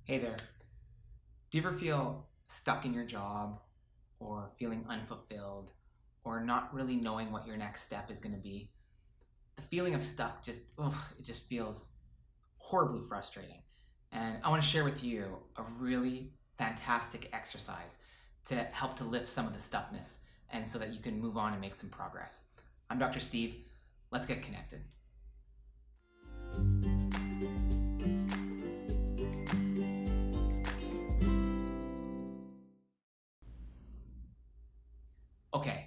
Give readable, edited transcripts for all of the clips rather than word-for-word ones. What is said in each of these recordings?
Hey there. Do you ever feel stuck in your job or feeling unfulfilled or not really knowing what your next step is going to be? The feeling of stuck it just feels horribly frustrating. And I want to share with you a really fantastic exercise to help to lift some of the stuckness and so that you can move on and make some progress. I'm Dr. Steve. Let's get connected. Okay,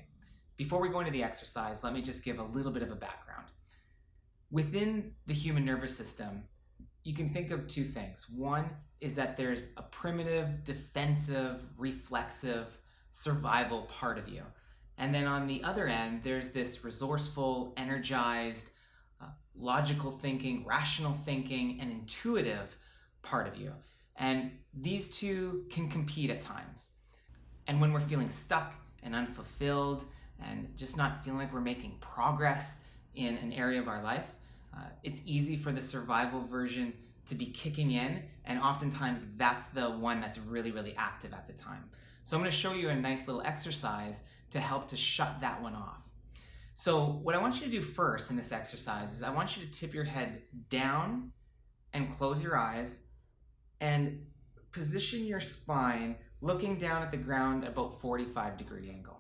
before we go into the exercise, let me just give a little bit of a background. Within the human nervous system, you can think of two things. One is that there's a primitive, defensive, reflexive, survival part of you. And then on the other end, there's this resourceful, energized, logical thinking, rational thinking, and intuitive part of you. And these two can compete at times. And when we're feeling stuck and unfulfilled and just not feeling like we're making progress in an area of our life, it's easy for the survival version to be kicking in, and oftentimes that's the one that's really, really active at the time. So I'm going to show you a nice little exercise to help to shut that one off. So what I want you to do first in this exercise is I want you to tip your head down and close your eyes and position your spine looking down at the ground at about 45-degree angle.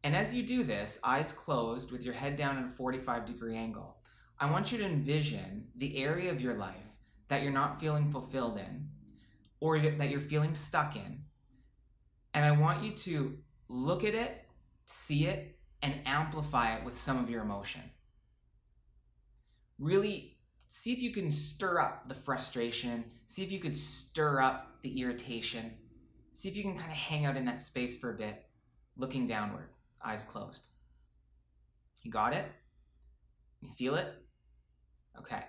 And as you do this, eyes closed with your head down at a 45-degree angle, I want you to envision the area of your life that you're not feeling fulfilled in or that you're feeling stuck in. And I want you to look at it, see it, and amplify it with some of your emotion. Really see if you can stir up the frustration, see if you could stir up the irritation, see if you can kind of hang out in that space for a bit, looking downward, eyes closed. You got it? You feel it? Okay.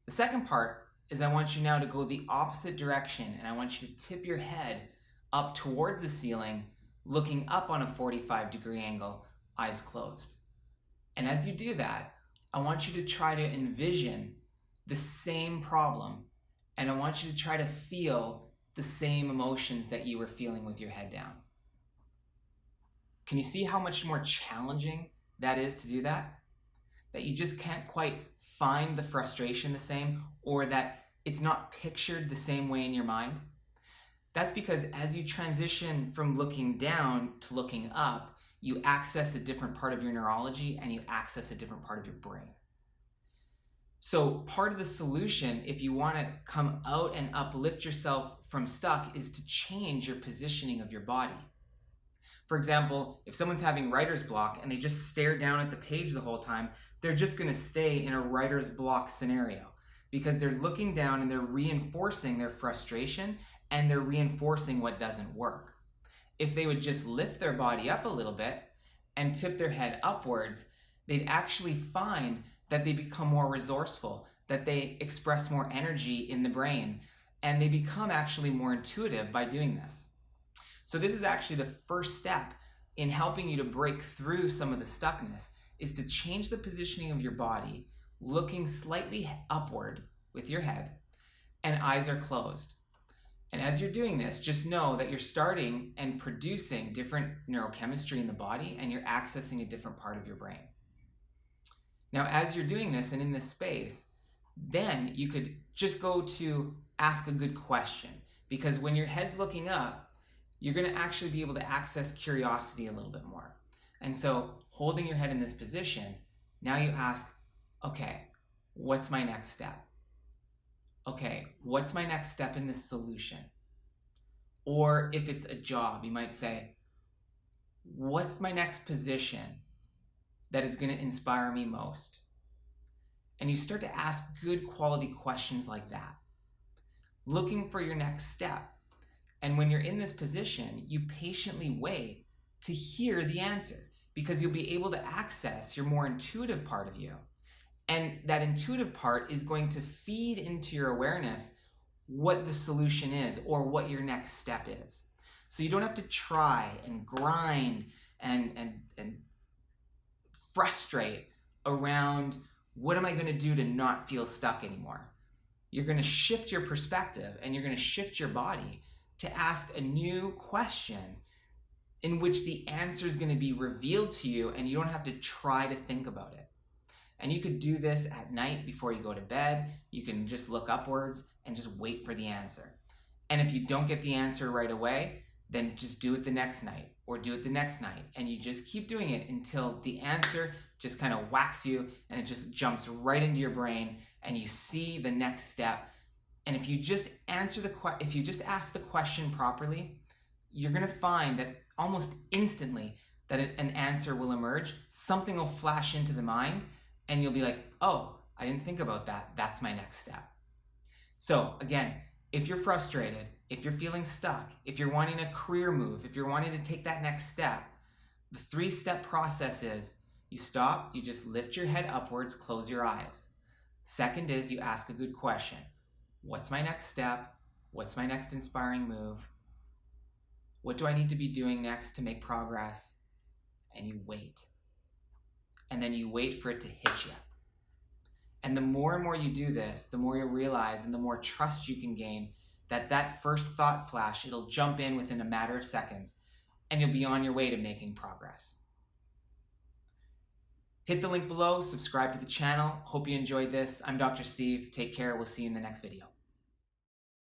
The second part is I want you now to go the opposite direction, and I want you to tip your head up towards the ceiling, looking up on a 45-degree angle, eyes closed. And as you do that, I want you to try to envision the same problem, and I want you to try to feel the same emotions that you were feeling with your head down. Can you see how much more challenging that is to do that? That you just can't quite find the frustration the same, or that it's not pictured the same way in your mind? That's because as you transition from looking down to looking up, you access a different part of your neurology and you access a different part of your brain. So part of the solution, if you want to come out and uplift yourself from stuck, is to change your positioning of your body. For example, if someone's having writer's block and they just stare down at the page the whole time, they're just going to stay in a writer's block scenario because they're looking down and they're reinforcing their frustration and they're reinforcing what doesn't work. If they would just lift their body up a little bit and tip their head upwards, they'd actually find that they become more resourceful, that they express more energy in the brain, and they become actually more intuitive by doing this. So this is actually the first step in helping you to break through some of the stuckness, is to change the positioning of your body, looking slightly upward with your head, and eyes are closed. And as you're doing this, just know that you're starting and producing different neurochemistry in the body, and you're accessing a different part of your brain. Now, as you're doing this and in this space, then you could just go to ask a good question, because when your head's looking up, you're going to actually be able to access curiosity a little bit more. And so holding your head in this position, now you ask, okay, what's my next step? Okay, what's my next step in this solution? Or if it's a job, you might say, what's my next position that is going to inspire me most? And you start to ask good quality questions like that, looking for your next step. And when you're in this position, you patiently wait to hear the answer, because you'll be able to access your more intuitive part of you. And that intuitive part is going to feed into your awareness what the solution is or what your next step is. So you don't have to try and grind and frustrate around what am I going to do to not feel stuck anymore. you're going to shift your perspective and you're going to shift your body to ask a new question in which the answer is going to be revealed to you and you don't have to try to think about it. And you could do this at night before you go to bed. You can just look upwards and just wait for the answer. And if you don't get the answer right away, then just do it the next night or do it the next night. And you just keep doing it until the answer just kind of whacks you and it just jumps right into your brain and you see the next step. And if you just ask the question properly, you're going to find that almost instantly that an answer will emerge. Something will flash into the mind and you'll be like, oh, I didn't think about that. That's my next step. So again, if you're frustrated, if you're feeling stuck, if you're wanting a career move, if you're wanting to take that next step, the 3-step process is you stop, you just lift your head upwards, close your eyes. Second is you ask a good question. What's my next step? What's my next inspiring move? What do I need to be doing next to make progress? And you wait. And then you wait for it to hit you. And the more and more you do this, the more you'll realize and the more trust you can gain that first thought flash, it'll jump in within a matter of seconds and you'll be on your way to making progress. Hit the link below, subscribe to the channel. Hope you enjoyed this. I'm Dr. Steve. Take care. We'll see you in the next video.